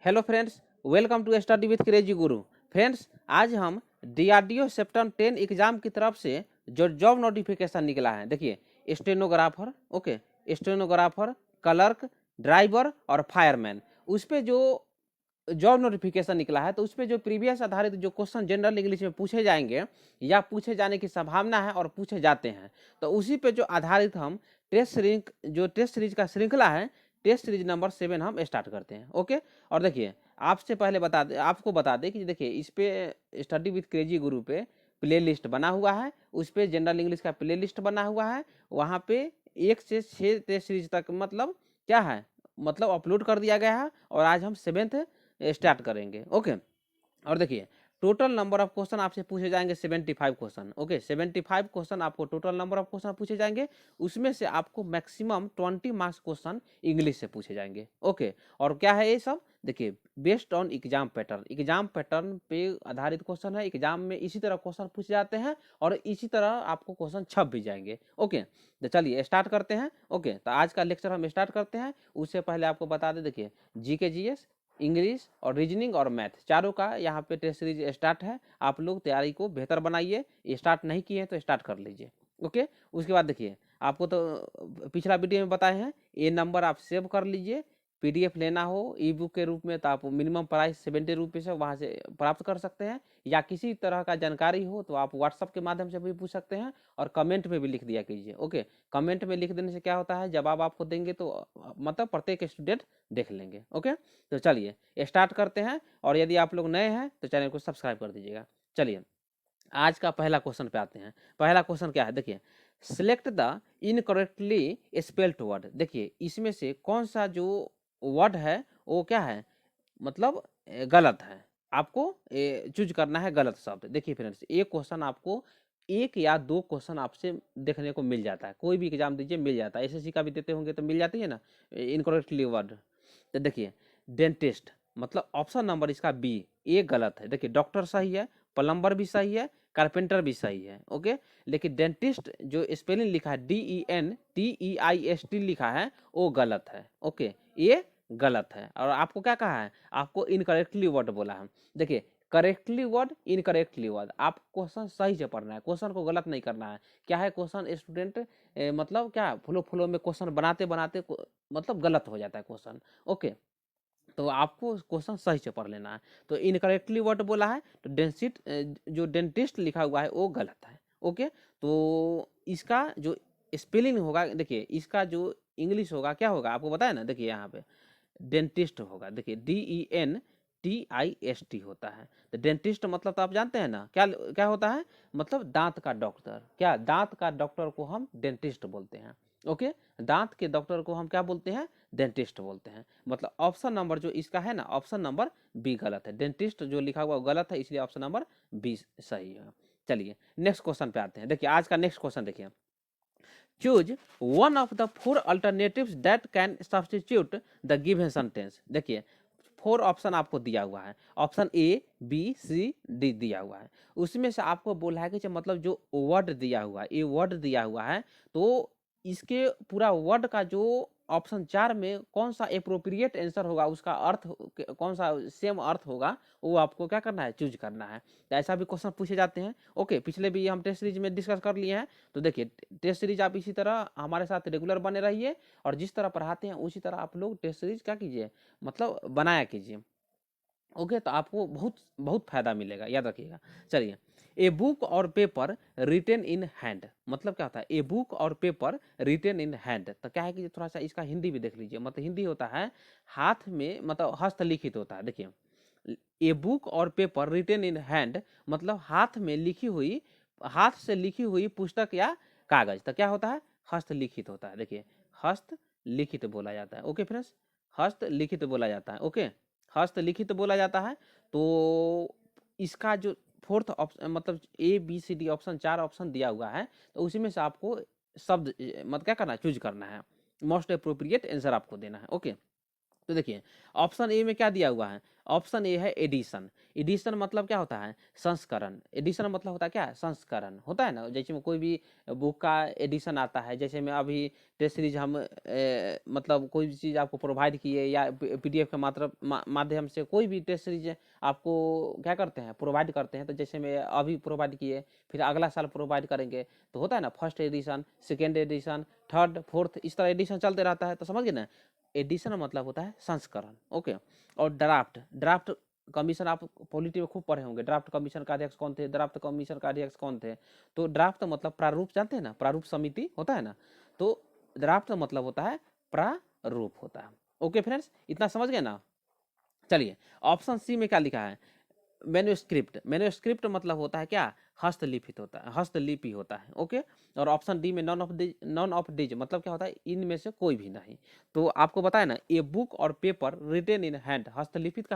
Hello friends, welcome to study with crazy Guru. Friends, आज हम DRDO September 10 exam की तरफ से जो जॉब नोटिफिकेशन निकला है, देखिए stenographer, okay, stenographer, clerk, driver और फायरमैन, उस पर जो जॉब नोटिफिकेशन निकला है तो उस पर जो प्रीवियस आधारित जो क्वेश्चन जनरल इंग्लिश में पूछे जाएंगे या पूछे जाने की संभावना है और पूछे जाते हैं, तो उसी पे जो आधारित हम टेस्ट सीरीज का श्रृंखला है, टेस्ट सीरीज नंबर 7 हम स्टार्ट करते हैं। ओके, और देखिए आपसे पहले आपको बता दें कि देखिए इस पे स्टडी विथ क्रेजी गुरु पे प्ले लिस्ट बना हुआ है, उस पर जनरल इंग्लिश का प्ले लिस्ट बना हुआ है, वहाँ पे 1 से 6 टेस्ट सीरीज तक मतलब क्या है, मतलब अपलोड कर दिया गया है। और आज हम 7th स्टार्ट करेंगे। ओके, और देखिए टोटल नंबर ऑफ क्वेश्चन आपसे पूछे जाएंगे 75 क्वेश्चन। ओके, 75 क्वेश्चन आपको टोटल नंबर ऑफ क्वेश्चन पूछे जाएंगे, उसमें से आपको मैक्सिमम 20 मार्क्स क्वेश्चन इंग्लिश से पूछे जाएंगे। ओके, और क्या है ये सब, देखिए बेस्ड ऑन एग्जाम पैटर्न पे आधारित क्वेश्चन है। एग्जाम में इसी तरह क्वेश्चन पूछे जाते हैं और इसी तरह आपको क्वेश्चन छप भी जाएंगे। ओके, तो चलिए स्टार्ट करते हैं। ओके, तो आज का लेक्चर हम स्टार्ट करते हैं। उससे पहले आपको बता दें, देखिए जीके जीएस, इंग्लिश और रीजनिंग और मैथ चारों का यहाँ पे टेस्ट सीरीज स्टार्ट है। आप लोग तैयारी को बेहतर बनाइए, स्टार्ट नहीं किए हैं तो स्टार्ट कर लीजिए। ओके, उसके बाद देखिए आपको तो पिछला वीडियो में बताए हैं, ये नंबर आप सेव कर लीजिए। पीडीएफ लेना हो ई बुक के रूप में तो आप मिनिमम प्राइस 70 रुपीज़ है, वहाँ से प्राप्त कर सकते हैं, या किसी तरह का जानकारी हो तो आप व्हाट्सअप के माध्यम से भी पूछ सकते हैं और कमेंट में भी लिख दिया कीजिए। ओके, कमेंट में लिख देने से क्या होता है, जवाब आपको देंगे तो मतलब प्रत्येक स्टूडेंट देख लेंगे। ओके, तो चलिए स्टार्ट करते हैं, और यदि आप लोग नए हैं तो चैनल को सब्सक्राइब कर दीजिएगा। चलिए आज का पहला क्वेश्चन पे आते हैं। पहला क्वेश्चन क्या है, देखिए select the incorrectly spelled word. देखिए इसमें से कौन सा जो वर्ड है वो क्या है, मतलब गलत है। आपको चूज करना है गलत शब्द। देखिए फ्रेंड्स, एक क्वेश्चन आपको एक या दो क्वेश्चन आपसे देखने को मिल जाता है, कोई भी एग्जाम दीजिए मिल जाता है, एसएससी का भी देते होंगे तो मिल जाती है ना इनकरेक्टली वर्ड। तो देखिए डेंटिस्ट, मतलब ऑप्शन नंबर इसका बी, ये गलत है। देखिए डॉक्टर सही है, प्लम्बर भी सही है, कारपेंटर भी सही है। ओके, लेकिन डेंटिस्ट जो स्पेलिंग लिखा है DENTEIST लिखा है वो गलत है। ओके, ये गलत है। और आपको क्या कहा है, आपको इनकरेक्टली वर्ड बोला है। देखिए करेक्टली वर्ड, इनकरेक्टली वर्ड, आप क्वेश्चन सही से पढ़ना है, क्वेश्चन को गलत नहीं करना है। क्या है, क्वेश्चन स्टूडेंट मतलब क्या फ्लो फ्लो में क्वेश्चन बनाते बनाते मतलब गलत हो जाता है क्वेश्चन। ओके, तो आपको क्वेश्चन सही से पढ़ लेना है। तो इनकरेक्टली वर्ड बोला है तो डेंसिट जो डेंटिस्ट लिखा हुआ है वो गलत है। ओके, तो इसका जो स्पेलिंग होगा, देखिए इसका जो इंग्लिश होगा क्या होगा आपको बताया ना, देखिए यहाँ पे डेंटिस्ट होगा। देखिए DENTIST होता है। तो डेंटिस्ट मतलब तो आप जानते हैं ना, क्या क्या होता है, मतलब दांत का डॉक्टर। क्या, दांत का डॉक्टर को हम डेंटिस्ट बोलते हैं। ओके, दांत के डॉक्टर को हम क्या बोलते हैं, डेंटिस्ट बोलते हैं। मतलब ऑप्शन नंबर जो इसका है ना, ऑप्शन नंबर बी गलत है। डेंटिस्ट जो लिखा हुआ गलत है, इसलिए ऑप्शन नंबर बी सही है। चलिए नेक्स्ट क्वेश्चन पे आते हैं। देखिए आज का नेक्स्ट क्वेश्चन देखिए, choose one of the four alternatives that can substitute the given sentence. देखिए 4 ऑप्शन आपको दिया हुआ है, option A B C D दिया हुआ है। उसमें से आपको बोला है कि मतलब जो वर्ड दिया हुआ है, ये वर्ड दिया हुआ है, तो इसके पूरा वर्ड का जो ऑप्शन 4 में कौन सा एप्रोप्रिएट आंसर होगा, उसका अर्थ कौन सा सेम अर्थ होगा, वो आपको क्या करना है, चूज करना है। तो ऐसा भी क्वेश्चन पूछे जाते हैं। ओके, पिछले भी हम टेस्ट सीरीज में डिस्कस कर लिए हैं। तो देखिए टेस्ट सीरीज आप इसी तरह हमारे साथ रेगुलर बने रहिए, और जिस तरह पढ़ाते हैं उसी तरह आप लोग टेस्ट सीरीज क्या कीजिए, मतलब बनाया कीजिए। ओके, तो आपको बहुत बहुत फायदा मिलेगा, याद रखिएगा। चलिए, ए बुक और पेपर रिटेन इन हैंड, मतलब क्या होता है, ए बुक और पेपर रिटेन इन हैंड। तो क्या है कि थोड़ा सा इसका हिंदी भी देख लीजिए। मतलब हिंदी होता है हाथ में, मतलब हस्तलिखित होता है। देखिए ए बुक और पेपर रिटेन इन हैंड, मतलब हाथ में लिखी हुई, हाथ से लिखी हुई पुस्तक या कागज। तो क्या होता है, हस्तलिखित होता है। देखिए हस्तलिखित बोला जाता है। ओके फ्रेंड्स, हस्तलिखित बोला जाता है। ओके, हस्तलिखित बोला जाता है। तो इसका जो फोर्थ ऑप्शन, मतलब ABCD ऑप्शन 4 ऑप्शन दिया हुआ है, तो उसी में से आपको शब्द मतलब क्या करना है, चूज करना है, मोस्ट अप्रोप्रिएट आंसर आपको देना है। ओके, तो देखिए ऑप्शन ए में क्या दिया हुआ है, ऑप्शन ए है एडिशन। एडिशन मतलब क्या होता है, संस्करण। एडिशन मतलब होता है क्या, संस्करण होता है ना। जैसे में कोई भी बुक का एडिशन आता है, जैसे में अभी टेस्ट सीरीज हम मतलब कोई भी चीज़ आपको प्रोवाइड किए या पीडीएफ के माध्यम से कोई भी टेस्ट सीरीज आपको क्या करते हैं, प्रोवाइड करते हैं। तो जैसे में अभी प्रोवाइड किए, फिर अगला साल प्रोवाइड करेंगे, तो होता है ना first edition, second edition, third, fourth, इस तरह एडिशन चलते रहता है। तो समझ गए ना, एडिशन मतलब होता है संस्करण। ओके। और ड्राफ्ट, ड्राफ्ट कमीशन आप पॉलिटी में खूब पढ़े होंगे। ड्राफ्ट कमीशन का अध्यक्ष कौन थे, ड्राफ्ट कमीशन का अध्यक्ष कौन थे। तो ड्राफ्ट मतलब प्रारूप, जानते हैं ना, प्रारूप समिति होता है ना। तो ड्राफ्ट मतलब होता है प्रारूप होता है। ओके फ्रेंड्स, इतना समझ गए ना। चलिए ऑप्शन सी में क्या लिखा है, मैन्युस्क्रिप्ट। मैन्युस्क्रिप्ट मतलब होता है क्या, हस्तलिखित होता है, हस्तलिपि होता है। ओके। और ऑप्शन डी में नॉन ऑफ दिज मतलब क्या होता है, इनमें से कोई भी नहीं। तो आपको बताया ना, ए बुक और पेपर रिटेन इन हैंड, हस्तलिखित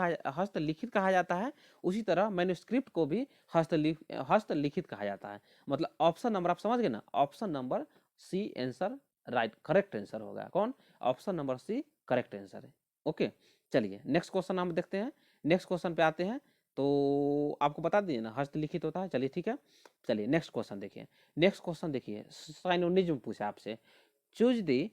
कहा जाता है। उसी तरह मैन्युस्क्रिप्ट को भी हस्तलिखित कहा जाता है। मतलब ऑप्शन नंबर आप समझ गए ना, option number C answer right, correct answer होगा। कौन, option number C correct answer है। ओके। चलिए नेक्स्ट क्वेश्चन हम देखते हैं। नेक्स्ट क्वेश्चन पे आते हैं। तो आपको बता दिए ना, हस्तलिखित होता है। चलिए ठीक है। चलिए नेक्स्ट क्वेश्चन देखिए। नेक्स्ट क्वेश्चन देखिए, साइनोनिज्म पूछा आपसे। Choose the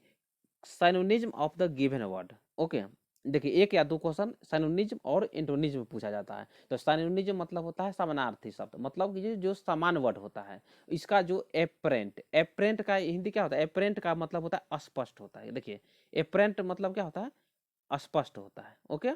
synonyms of the given word. Okay. देखिए एक या दो क्वेश्चन साइनोनिज्म और एंटोनिज्म पूछा जाता है। तो साइनोनिज्म मतलब होता है समानार्थी शब्द, मतलब कि जो समान वर्ड होता है। इसका जो एपरेंट, एपरेंट का हिंदी क्या होता है, एपरेंट का मतलब होता है स्पष्ट होता है। देखिए एपरेंट मतलब क्या होता है, स्पष्ट होता है। ओके।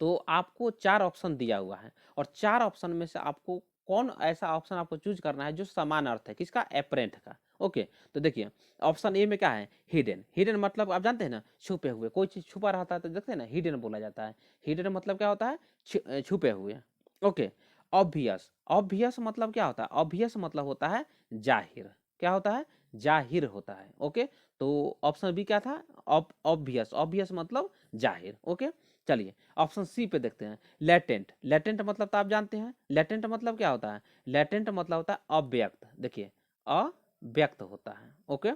तो आपको चार ऑप्शन दिया हुआ है, और चार ऑप्शन में से आपको कौन ऐसा ऑप्शन आपको चूज करना है जो समान अर्थ है किसका, एपरेंट का। ओके। तो देखिए ऑप्शन ए में क्या है, हिडन। हिडन मतलब आप जानते हैं ना, छुपे हुए। कोई चीज छुपा रहता है तो देखते हैं ना, हिडन बोला जाता है। हिडन मतलब क्या होता है, छुपे हुए। ओके। ऑब्वियस, ऑब्वियस मतलब क्या होता है, ऑब्वियस मतलब होता है जाहिर। क्या होता है, जाहिर होता है। ओके। तो ऑप्शन बी क्या था, ऑब्वियस। ऑब्वियस मतलब जाहिर। ओके। चलिए ऑप्शन सी पे देखते हैं, लेटेंट। लेटेंट मतलब तो आप जानते हैं, लेटेंट मतलब क्या होता है, लेटेंट मतलब होता है अव्यक्त। देखिए अव्यक्त होता है। ओके,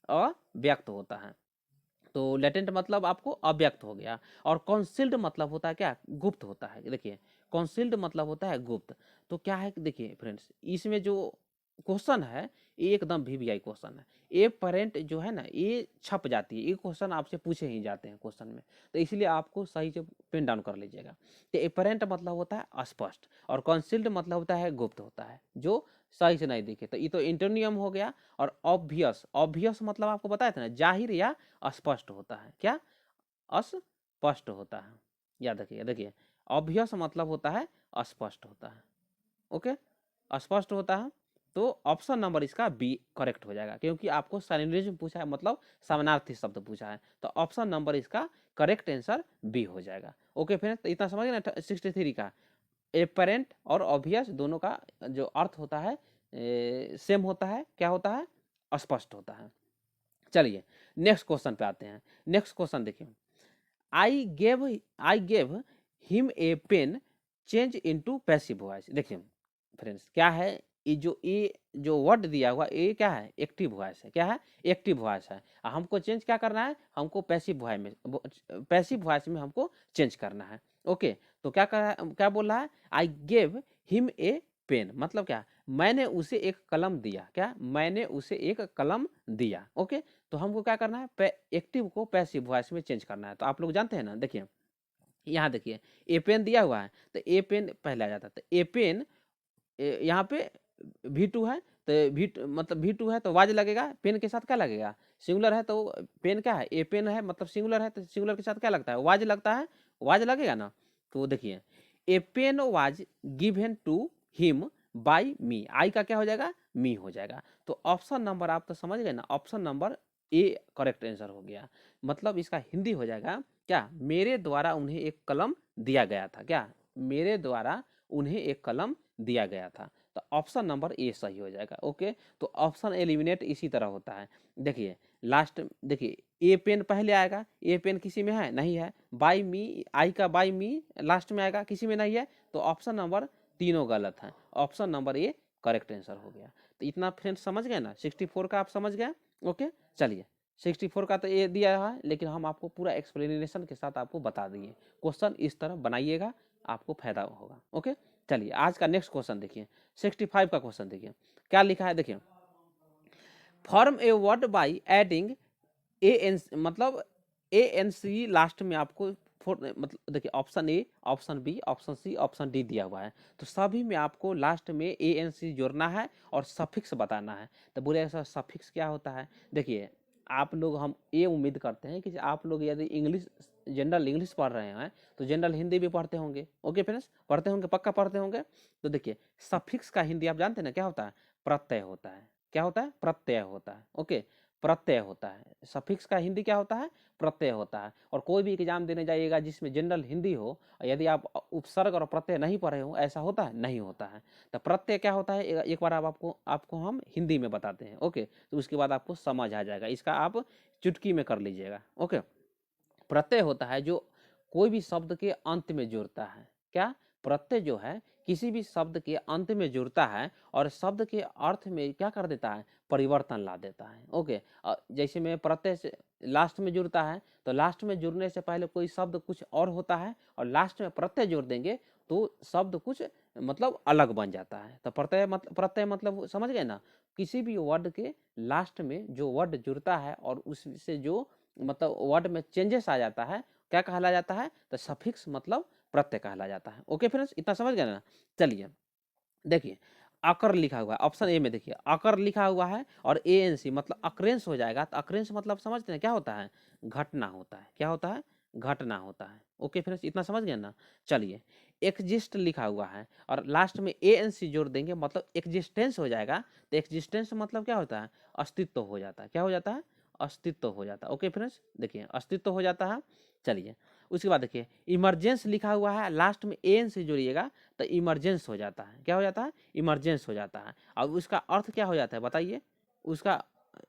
अव्यक्त होता है। तो लेटेंट मतलब आपको अव्यक्त हो गया। और कॉन्सिल्ड मतलब होता है क्या, गुप्त होता है। देखिए कॉन्सिल्ड मतलब होता है गुप्त। तो क्या है, देखिए फ्रेंड्स, इसमें जो क्वेश्चन है ये एकदम वीवीआई क्वेश्चन है। ए पेरेंट जो है ना, ये छप जाती है, ये क्वेश्चन आपसे पूछे ही जाते हैं क्वेश्चन में। तो इसलिए आपको सही से पेन डाउन कर लीजिएगा। तो एपरेंट मतलब होता है स्पष्ट, और कॉन्सिल्ड मतलब होता है गुप्त होता है, जो सही से नहीं दिखे। तो ये तो इंटरनियम हो गया। और ऑब्वियस, ऑब्वियस मतलब आपको बताया था ना, जाहिर या अस्पष्ट होता है। क्या, अस्पष्ट होता है। याद रखिए, देखिए ऑब्वियस मतलब होता है अस्पष्ट होता है। ओके, अस्पष्ट होता है। तो ऑप्शन नंबर इसका बी करेक्ट हो जाएगा, क्योंकि आपको सिनोनिम्स पूछा है, मतलब समानार्थी शब्द पूछा है। तो ऑप्शन नंबर इसका करेक्ट आंसर बी हो जाएगा। ओके फ्रेंड्स, तो इतना समझ गए ना 63 का। एपरेंट और ऑब्वियस दोनों का जो अर्थ होता है सेम होता है। क्या होता है, स्पष्ट होता है। चलिए नेक्स्ट क्वेश्चन पे आते हैं। नेक्स्ट क्वेश्चन देखिए, I gave him a pen change into passive voice. देखिए फ्रेंड्स क्या है, ये जो वर्ड दिया हुआ ये क्या है, एक्टिव वॉइस है। क्या है, एक्टिव वॉइस है। हमको चेंज क्या करना है, हमको पैसिव वॉइस में, पैसिव वॉइस में हमको चेंज करना है। ओके। तो क्या बोल रहा है, I gave him a pen मतलब क्या, मैंने उसे एक कलम दिया। क्या, मैंने उसे एक कलम दिया। ओके। तो हमको क्या करना है, एक्टिव को पैसिव वॉइस में चेंज करना है। तो आप लोग जानते हैं ना, देखिए यहाँ देखिए ए पेन दिया हुआ है, तो ए पेन पहले आ जाता है। तो ए पेन यहाँ पे V2 है, तो मतलब V2 है तो वाज लगेगा। पेन के साथ क्या लगेगा, सिंगुलर है तो पेन क्या है, ए पेन है मतलब सिंगुलर है, तो सिंगुलर के साथ क्या लगता है, वाज लगता है। वाज लगेगा ना। तो देखिए a pen was given to him by me, I का क्या हो जाएगा, मी हो जाएगा। तो ऑप्शन नंबर आप तो समझ गए ना, option number A correct answer हो गया। मतलब इसका हिंदी हो जाएगा क्या, मेरे द्वारा उन्हें एक कलम दिया गया था। क्या, मेरे द्वारा उन्हें एक कलम दिया गया था। तो ऑप्शन नंबर ए सही हो जाएगा। ओके। तो ऑप्शन एलिमिनेट इसी तरह होता है। देखिए लास्ट, देखिए ए पेन पहले आएगा, ए पेन किसी में है नहीं है। बाई मी, आई का बाई मी लास्ट में आएगा, किसी में नहीं है। तो ऑप्शन नंबर तीनों गलत है। Option number A correct answer हो गया। तो इतना फ्रेंड्स समझ गए ना, 64 का आप समझ गए। ओके। चलिए 64 का तो ये दिया है, लेकिन हम आपको पूरा एक्सप्लेनेशन के साथ आपको बता दिए। क्वेश्चन इस तरह बनाइएगा, आपको फायदा होगा। ओके, चलिए आज का नेक्स्ट क्वेश्चन देखिए, 65 का क्वेश्चन देखिए क्या लिखा है। देखिए, form a word by adding A N, मतलब ए एन सी लास्ट में आपको मतलब देखिए option A, option B, option C, option D दिया हुआ है, तो सभी में आपको लास्ट में ए एन सी जोड़ना है और सफिक्स बताना है। तो बोले ऐसा सफिक्स क्या होता है। देखिए आप लोग, हम ये उम्मीद करते हैं कि आप लोग यदि इंग्लिश, जनरल इंग्लिश पढ़ रहे हैं तो जनरल हिंदी भी पढ़ते होंगे। ओके फ्रेंड्स, पढ़ते होंगे, पक्का पढ़ते होंगे। तो देखिए सफिक्स का हिंदी आप जानते हैं ना क्या होता है, प्रत्यय होता है। क्या होता है, प्रत्यय होता है। ओके, प्रत्यय होता है। सफिक्स का हिंदी क्या होता है, प्रत्यय होता है। और कोई भी एग्जाम देने जाइएगा जिसमें जनरल हिंदी हो, यदि आप उपसर्ग और प्रत्यय नहीं पढ़े हो, ऐसा होता है, नहीं होता है। तो प्रत्यय क्या होता है, एक बार आपको हम हिंदी में बताते हैं। ओके, तो उसके बाद आपको समझ आ जाएगा, इसका आप चुटकी में कर लीजिएगा। ओके, प्रत्यय होता है जो कोई भी शब्द के अंत में जुड़ता है। क्या, प्रत्यय जो है किसी भी शब्द के अंत में जुड़ता है और शब्द के अर्थ में क्या कर देता है, परिवर्तन ला देता है। ओके, जैसे में प्रत्यय से लास्ट में जुड़ता है, तो लास्ट में जुड़ने से पहले कोई शब्द कुछ और होता है, और लास्ट में प्रत्यय जोड़ देंगे तो शब्द कुछ मतलब अलग बन जाता है। तो प्रत्यय मतलब समझ गए ना, किसी भी वर्ड के लास्ट में जो वर्ड जुड़ता है और उससे जो मतलब वर्ड में चेंजेस आ जाता है, क्या कहला जाता है, तो सफिक्स मतलब प्रत्यय कहला जाता है। ओके फ्रेंड्स, इतना समझ गए ना। चलिए देखिए, अकर लिखा हुआ है ऑप्शन ए में, देखिए अकर लिखा हुआ है और ए एन सी मतलब अक्रेंस हो जाएगा। तो अक्रेंस मतलब समझते हैं क्या होता है, घटना होता है। क्या होता है, घटना होता है। ओके फ्रेंड्स, इतना समझ गए ना। चलिए, एक्जिस्ट लिखा हुआ है और लास्ट में ए एन सी जोड़ देंगे मतलब एग्जिस्टेंस हो जाएगा। तो एग्जिस्टेंस मतलब क्या होता है, अस्तित्व हो जाता है। क्या हो जाता है, अस्तित्व हो जाता है। ओके फ्रेंड्स, देखिए अस्तित्व हो जाता है। चलिए उसके बाद देखिए, इमरजेंस लिखा हुआ है, लास्ट में ए एन से जोड़िएगा तो इमरजेंस हो जाता है। क्या हो जाता है, इमरजेंस हो जाता है। और उसका अर्थ क्या हो जाता है बताइए, उसका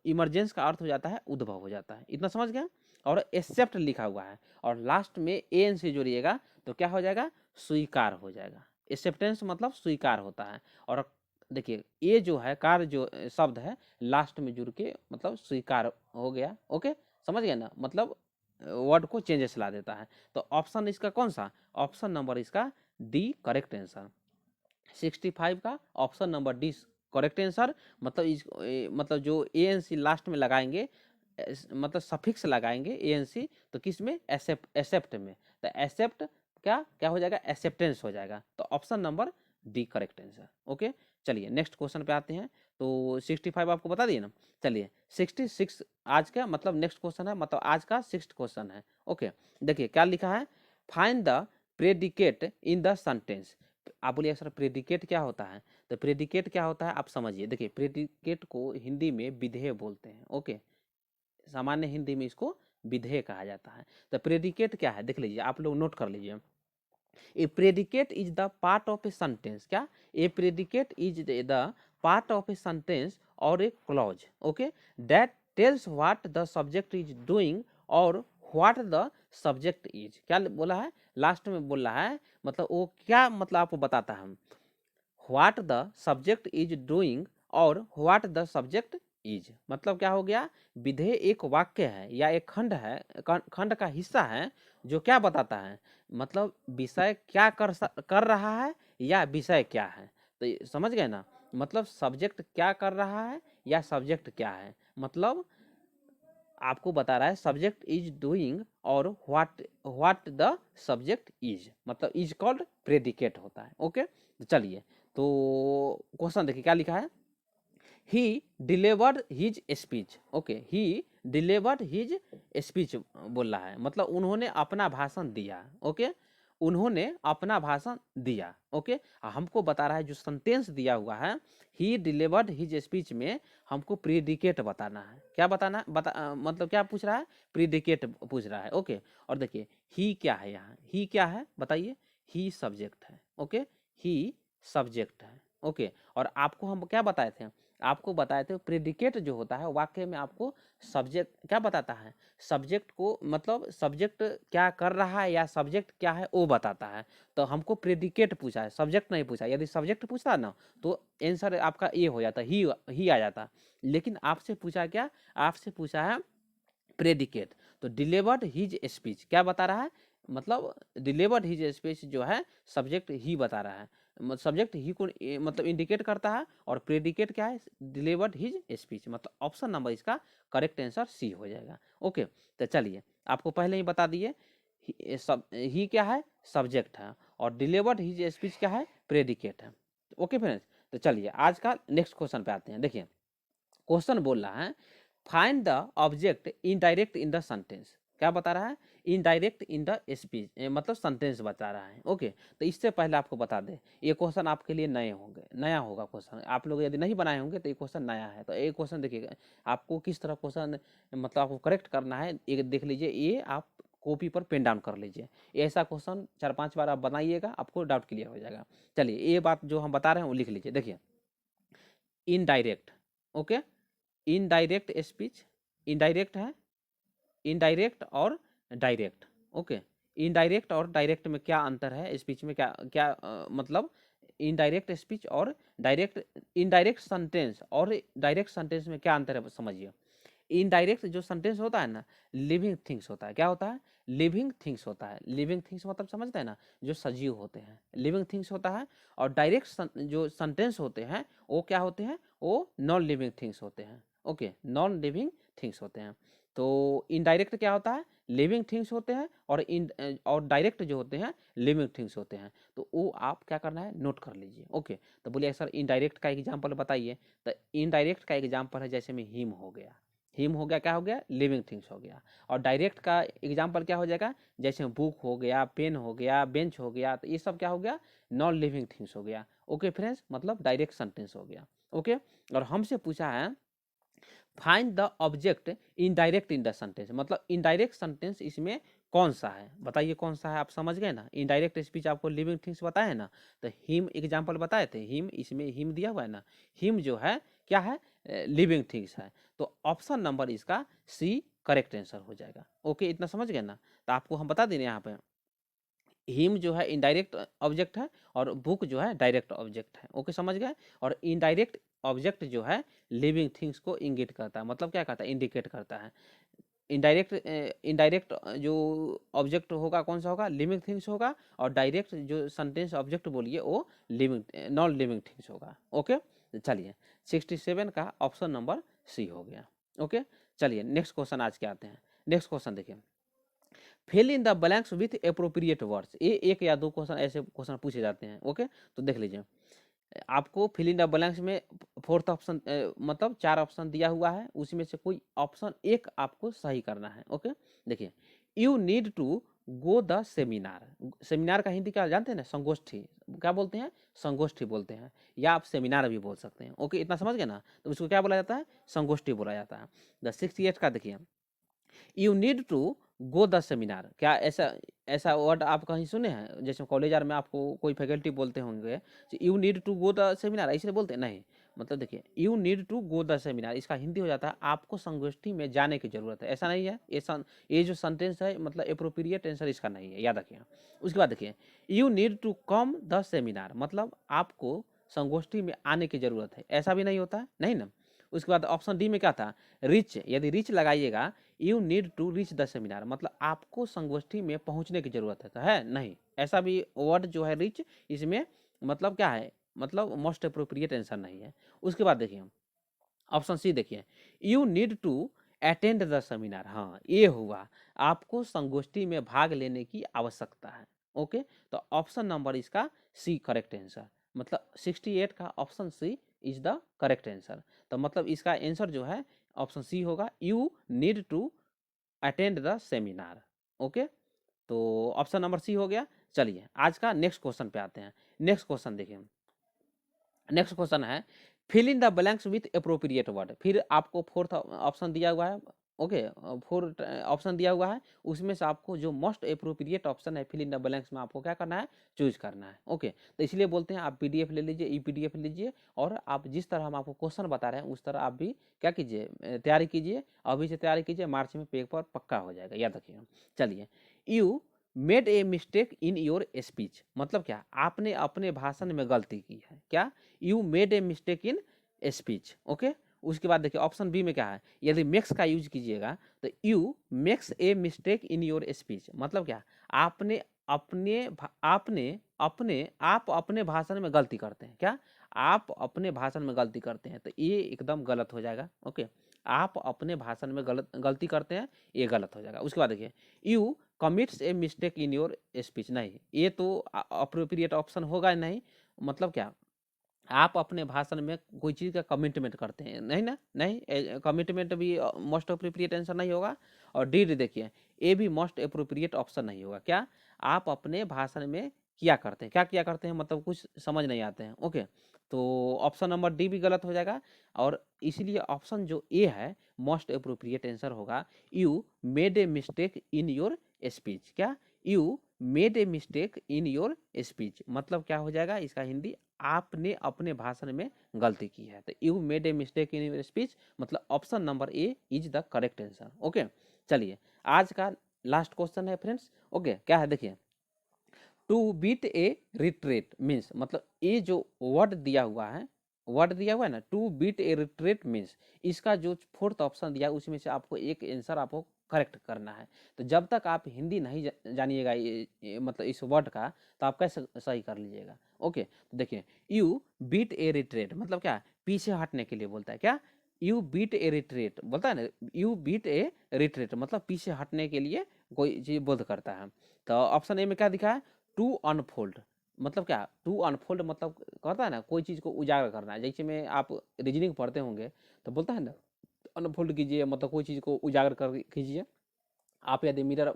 इमरजेंस का अर्थ हो जाता है उद्भव हो जाता है। इतना समझ गया। और एक्सेप्ट लिखा हुआ है और लास्ट में ए एन से जोड़िएगा तो क्या हो जाएगा, स्वीकार हो जाएगा। एक्सेप्टेंस मतलब स्वीकार होता है। और देखिए ये जो है कार जो शब्द है लास्ट में जुड़ के मतलब स्वीकार हो गया। ओके, समझ गए ना, मतलब वर्ड को चेंजेस ला देता है। तो ऑप्शन इसका कौन सा, ऑप्शन नंबर इसका डी करेक्ट आंसर। 65 का option number D correct answer. मतलब जो ए एन सी लास्ट में लगाएंगे, मतलब सफिक्स लगाएंगे ए एन सी, तो किस में, एक्सेप्ट में। तो एक्सेप्ट क्या क्या हो जाएगा, एक्सेप्टेंस हो जाएगा। तो option number D correct answer. Okay, चलिए नेक्स्ट क्वेश्चन पे आते हैं। तो 65 आपको बता दिए ना। चलिए 66 आज का मतलब नेक्स्ट क्वेश्चन है, मतलब आज का 6th क्वेश्चन है। ओके, देखिए क्या लिखा है, find the predicate in the sentence. आप बोलिए सर प्रेडिकेट क्या होता है, तो प्रेडिकेट क्या होता है आप समझिए। देखिए प्रेडिकेट को हिंदी में विधेय बोलते हैं। ओके, सामान्य हिंदी में इसको विधेय कहा जाता है। तो प्रेडिकेट क्या है देख लीजिए, आप लोग नोट कर लीजिए। A predicate is the part of a sentence. क्या, a predicate is the part of a sentence और a clause, okay, that tells what the subject is doing और व्हाट द सब्जेक्ट इज। क्या बोला है, last में बोल रहा है, मतलब वो क्या मतलब आपको बताता है, what the subject is doing और व्हाट द सब्जेक्ट इज। मतलब क्या हो गया, विधेय एक वाक्य है या एक खंड है, खंड का हिस्सा है जो क्या बताता है, मतलब विषय क्या कर रहा है या विषय क्या है। तो समझ गए ना, मतलब सब्जेक्ट क्या कर रहा है या सब्जेक्ट क्या है, मतलब आपको बता रहा है सब्जेक्ट इज डूइंग और व्हाट द सब्जेक्ट इज, मतलब इज कॉल्ड प्रेडिकेट होता है। ओके, तो चलिए, तो क्वेश्चन देखिए क्या लिखा है, ही डिलीवर्ड हिज स्पीच। ओके, ही डिलीवर्ड हिज स्पीच बोल रहा है, मतलब उन्होंने अपना भाषण दिया। ओके, उन्होंने अपना भाषण दिया। ओके, हमको बता रहा है जो सेंटेंस दिया हुआ है ही डिलीवर्ड हिज स्पीच में हमको प्रीडिकेट बताना है। क्या बताना मतलब क्या पूछ रहा है, प्रीडिकेट पूछ रहा है। ओके, और देखिए ही क्या है, यहाँ ही क्या है बताइए, ही सब्जेक्ट है। ओके, ही सब्जेक्ट है। ओके, और आपको हम क्या बताए थे, आपको बताए थे प्रेडिकेट जो होता है वाक्य में आपको सब्जेक्ट क्या बताता है, सब्जेक्ट को मतलब सब्जेक्ट क्या कर रहा है या सब्जेक्ट क्या है वो बताता है। तो हमको प्रेडिकेट पूछा है, सब्जेक्ट नहीं पूछा। यदि सब्जेक्ट पूछता ना तो आंसर आपका ये हो जाता, ही आ जाता। लेकिन आपसे पूछा क्या, आपसे पूछा है प्रेडिकेट। तो डिलीवर्ड हिज स्पीच क्या बता रहा है, मतलब डिलीवर्ड हिज स्पीच जो है सब्जेक्ट ही बता रहा है, सब्जेक्ट ही को मतलब इंडिकेट करता है, और प्रेडिकेट क्या है, डिलीवर्ड हिज स्पीच, मतलब ऑप्शन नंबर इसका करेक्ट आंसर सी हो जाएगा। ओके, तो चलिए आपको पहले ही बता दिए, ही क्या है, सब्जेक्ट है, और डिलीवर्ड हिज स्पीच क्या है, प्रेडिकेट है। ओके फ्रेंड्स, तो चलिए आज का नेक्स्ट क्वेश्चन पे आते हैं। देखिए क्वेश्चन बोल रहा है find the object indirect in the sentence, क्या बता रहा है, इनडायरेक्ट इन द स्पीच, मतलब सेंटेंस बता रहा है। ओके, तो इससे पहले आपको बता दें ये क्वेश्चन आपके लिए नया होगा क्वेश्चन, आप लोग यदि नहीं बनाए होंगे तो ये क्वेश्चन नया है। तो ये क्वेश्चन देखिएगा आपको किस तरह क्वेश्चन मतलब आपको करेक्ट करना है, ये देख लीजिए, ये आप कॉपी पर पेन डाउन कर लीजिए, ऐसा क्वेश्चन 4-5 बार आप बनाइएगा, आपको डाउट क्लियर हो जाएगा। चलिए ये बात जो हम बता रहे हैं वो लिख लीजिए। देखिए indirect, okay, indirect speech, indirect है, इनडायरेक्ट और डायरेक्ट। ओके, इनडायरेक्ट और डायरेक्ट में क्या अंतर है, स्पीच में क्या क्या मतलब इनडायरेक्ट स्पीच और डायरेक्ट, इनडायरेक्ट सेंटेंस और डायरेक्ट सेंटेंस में क्या अंतर है समझिए। इनडायरेक्ट जो सेंटेंस होता है ना, लिविंग थिंग्स होता है, क्या होता है, लिविंग थिंग्स होता है, लिविंग थिंग्स मतलब समझते हैं ना, जो सजीव होते हैं, लिविंग थिंग्स होता है। और डायरेक्ट जो सेंटेंस होते हैं वो क्या होते हैं, वो नॉन लिविंग थिंग्स होते हैं। ओके, नॉन लिविंग थिंग्स होते हैं। तो इनडायरेक्ट क्या होता है, लिविंग थिंग्स होते हैं, और डायरेक्ट जो होते हैं लिविंग थिंग्स होते हैं। तो वो आप क्या करना है, नोट कर लीजिए। ओके, तो बोलिए सर इनडायरेक्ट का एग्जाम्पल बताइए, तो इनडायरेक्ट का एग्जाम्पल है जैसे में हिम हो गया, हिम हो गया, क्या हो गया, लिविंग थिंग्स हो गया। और डायरेक्ट का एग्जाम्पल क्या हो जाएगा, जैसे बुक हो गया, पेन हो गया, बेंच हो गया, तो ये सब क्या हो गया, नॉन लिविंग थिंग्स हो गया। ओके फ्रेंड्स, मतलब डायरेक्ट सेंटेंस हो गया। ओके, और हमसे पूछा है find the object indirect in the sentence, मतलब इनडायरेक्ट सेंटेंस इसमें कौन सा है, बताइए कौन सा है, आप समझ गए ना। इनडायरेक्ट स्पीच आपको लिविंग थिंग्स बताए है ना, तो हिम एग्जाम्पल बताए थे, हिम, इसमें हिम दिया हुआ है ना, हिम जो है क्या है, लिविंग थिंग्स है। तो ऑप्शन नंबर इसका सी करेक्ट आंसर हो जाएगा। ओके, इतना समझ गए ना। तो आपको हम बता दें यहाँ पे हिम जो है इनडायरेक्ट ऑब्जेक्ट है, और बुक जो है डायरेक्ट ऑब्जेक्ट है। ओके, समझ गए। और इनडायरेक्ट ऑब्जेक्ट जो है लिविंग थिंग्स को इंगिट करता है, मतलब क्या करता है, इंडिकेट करता है। इनडायरेक्ट इनडायरेक्ट जो ऑब्जेक्ट होगा कौन सा होगा, लिविंग थिंग्स होगा, और डायरेक्ट जो सेंटेंस ऑब्जेक्ट बोलिए वो लिविंग नॉन लिविंग थिंग्स होगा। ओके, चलिए 67 का ऑप्शन नंबर सी हो गया। ओके, चलिए नेक्स्ट क्वेश्चन आज के आते हैं। नेक्स्ट क्वेश्चन देखिए, fill in the blanks with appropriate words, ये एक या दो क्वेश्चन ऐसे क्वेश्चन पूछे जाते हैं। ओके, तो देख लीजिए आपको फिल इन द ब्लैंक्स में फोर्थ ऑप्शन मतलब 4 ऑप्शन दिया हुआ है, उसमें से कोई ऑप्शन एक आपको सही करना है। ओके, देखिए you need to go the seminar, seminar का हिंदी क्या जानते हैं ना, संगोष्ठी, क्या बोलते हैं, संगोष्ठी बोलते हैं, या आप सेमिनार भी बोल सकते हैं। ओके, इतना समझ गए ना, तो उसको क्या बोला जाता है, संगोष्ठी बोला जाता है। द 68 का देखिए you need to go the seminar, क्या ऐसा ऐसा वर्ड आप कहीं सुने हैं, जैसे कॉलेज में आपको कोई फैकल्टी बोलते होंगे you need to go the seminar, ऐसे बोलते हैं नहीं। मतलब देखिए you need to go the seminar, इसका हिंदी हो जाता है आपको संगोष्ठी में जाने की जरूरत है, ऐसा नहीं है। ये जो सेंटेंस है मतलब अप्रोप्रिएट आंसर इसका नहीं है, याद रखिए। उसके बाद देखिए you need to come the seminar, मतलब आपको संगोष्ठी में आने की जरूरत है, ऐसा भी नहीं होता है, नहीं ना। उसके बाद ऑप्शन डी में क्या था, रिच, यदि रिच लगाइएगा you need to reach the seminar, मतलब आपको संगोष्ठी में पहुंचने की जरूरत है, तो है नहीं, ऐसा भी वर्ड जो है रिच इसमें मतलब क्या है, मतलब मोस्ट अप्रोप्रिएट आंसर नहीं है। उसके बाद देखिए ऑप्शन सी देखिए you need to attend the seminar, हाँ ये हुआ, आपको संगोष्ठी में भाग लेने की आवश्यकता है। ओके, तो ऑप्शन नंबर इसका सी करेक्ट आंसर, मतलब 68 का option C is the correct answer. तो मतलब इसका आंसर जो है ऑप्शन सी होगा, you need to attend the seminar. Okay, तो ऑप्शन नंबर सी हो गया। चलिए आज का नेक्स्ट क्वेश्चन पे आते हैं। नेक्स्ट क्वेश्चन देखिए, नेक्स्ट क्वेश्चन है fill in the blanks with appropriate word, फिर आपको फोर्थ ऑप्शन दिया हुआ है। ओके, फोर्थ ऑप्शन दिया हुआ है, उसमें से आपको जो मोस्ट अप्रोप्रिएट ऑप्शन है फिल इन द ब्लैंक्स में आपको क्या करना है, चूज करना है। ओके, तो इसलिए बोलते हैं आप पीडीएफ ले लीजिए, ई पीडीएफ लीजिए, और आप जिस तरह हम आपको क्वेश्चन बता रहे हैं उस तरह आप भी क्या कीजिए, तैयारी कीजिए, अभी से तैयारी कीजिए, मार्च में पेपर पक्का हो जाएगा, याद रखिए। चलिए you made a mistake in your speech, मतलब क्या, आपने अपने भाषण में गलती की है, क्या, you made a mistake in speech. Okay, उसके बाद देखिए ऑप्शन बी में क्या है, यदि मेक्स का यूज कीजिएगा तो you makes a mistake in your speech, मतलब क्या, आपने अपने आप अपने भाषण में गलती करते हैं, क्या आप अपने भाषण में गलती करते हैं, तो ये एकदम गलत हो जाएगा। ओके, आप अपने भाषण में गलती करते हैं, ये गलत हो जाएगा। उसके बाद देखिए you commits A mistake in your speech, नहीं, ये तो अप्रोप्रिएट ऑप्शन होगा नहीं। मतलब क्या, आप अपने भाषण में कोई चीज़ का कमिटमेंट करते हैं, नहीं ना, नहीं, कमिटमेंट भी मोस्ट अप्रोप्रिएट आंसर नहीं होगा। और डी देखिए ए भी मोस्ट अप्रोप्रिएट ऑप्शन नहीं होगा। क्या आप अपने भाषण में किया करते हैं, क्या किया करते हैं, मतलब कुछ समझ नहीं आते हैं। ओके, तो ऑप्शन नंबर डी भी गलत हो जाएगा। और इसीलिए ऑप्शन जो ए है मोस्ट अप्रोप्रिएट आंसर होगा, you made a mistake in your speech. क्या you made a mistake in your speech, मतलब क्या हो जाएगा इसका हिंदी, आपने अपने भाषण में गलती की है। तो you made a mistake in your speech, मतलब option number A is the correct answer. Okay, चलिए आज का लास्ट क्वेश्चन है फ्रेंड्स। ओके, क्या है देखिए, to beat a retreat means, मतलब ये जो वर्ड दिया हुआ है, ना, to beat a retreat means, इसका जो फोर्थ ऑप्शन दिया है उसमें से आपको एक आंसर आपको करेक्ट करना है। तो जब तक आप हिंदी नहीं जानिएगा मतलब इस वर्ड का, तो आप कैसे सही कर लीजिएगा। ओके, तो देखिए यू बीट ए रिट्रेट मतलब क्या, पीछे हटने के लिए बोलता है। क्या यू बीट ए रिट्रेट बोलता है ना, यू बीट ए रिट्रेट मतलब पीछे हटने के लिए कोई चीज बोध करता है। तो ऑप्शन ए में क्या दिखा है, टू अनफोल्ड, मतलब क्या, टू अनफोल्ड मतलब कहता है ना कोई चीज़ को उजागर करना है। जैसे में आप रीजनिंग पढ़ते होंगे तो बोलता है ना अनफोल्ड कीजिए, मतलब कोई चीज़ को उजागर कर कीजिए। आप यदि मिरर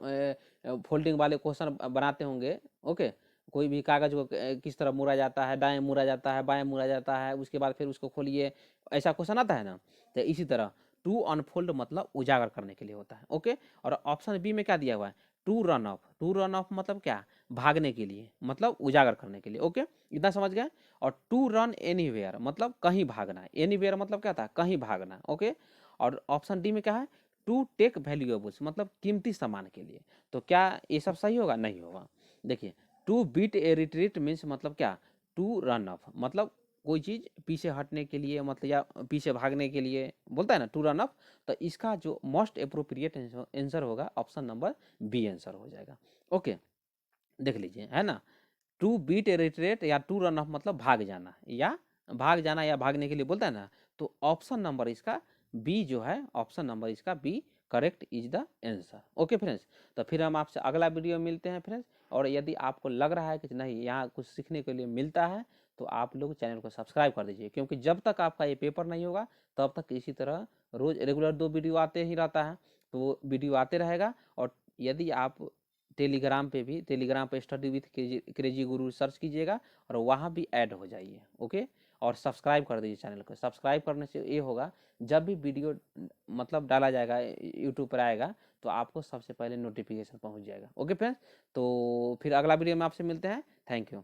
फोल्डिंग वाले क्वेश्चन बनाते होंगे, ओके, कोई भी कागज को किस तरह मोड़ा जाता है, दाएं मोड़ा जाता है, बाएं मोड़ा जाता है, उसके बाद फिर उसको खोलिए, ऐसा क्वेश्चन आता है ना। तो इसी तरह टू अनफोल्ड मतलब उजागर करने के लिए होता है। ओके, और ऑप्शन बी में क्या दिया हुआ है, to run off, to run off मतलब क्या, भागने के लिए, मतलब उजागर करने के लिए। ओके, इतना समझ गए। और टू रन एनीवेयर मतलब कहीं भागना, एनीवेयर मतलब क्या था, कहीं भागना। ओके, और ऑप्शन डी में क्या है, टू टेक वैल्यूएबल्स मतलब कीमती सामान के लिए। तो क्या ये सब सही होगा, नहीं होगा। देखिए to beat a retreat means मतलब क्या, टू रन ऑफ मतलब कोई चीज पीछे हटने के लिए, मतलब या पीछे भागने के लिए बोलता है ना, टू रन ऑफ। तो इसका जो मोस्ट अप्रोप्रिएट आंसर होगा ऑप्शन नंबर बी आंसर हो जाएगा। ओके, देख लीजिए, है ना, टू बीट ए रिट्रेट या टू रन ऑफ मतलब भाग जाना या भागने के लिए बोलता है ना। तो ऑप्शन नंबर इसका बी जो है, ऑप्शन नंबर इसका B correct is the answer. Okay friends, तो फिर हम आपसे अगला वीडियो मिलते हैं फ्रेंड्स। और यदि आपको लग रहा है कि नहीं यहाँ कुछ सीखने के लिए मिलता है, तो आप लोग चैनल को सब्सक्राइब कर दीजिए, क्योंकि जब तक आपका ये पेपर नहीं होगा तब तक इसी तरह रोज रेगुलर 2 वीडियो आते ही रहता है। तो वो वीडियो आते रहेगा। और यदि आप टेलीग्राम पे study with crazy Guru search कीजिएगा और वहाँ भी ऐड हो जाइए। ओके, और सब्सक्राइब कर दीजिए चैनल को। सब्सक्राइब करने से ये होगा, जब भी वीडियो मतलब डाला जाएगा यूट्यूब पर आएगा तो आपको सबसे पहले नोटिफिकेशन पहुँच जाएगा। ओके फ्रेंड्स, तो फिर अगला वीडियो में आपसे मिलते हैं। Thank you.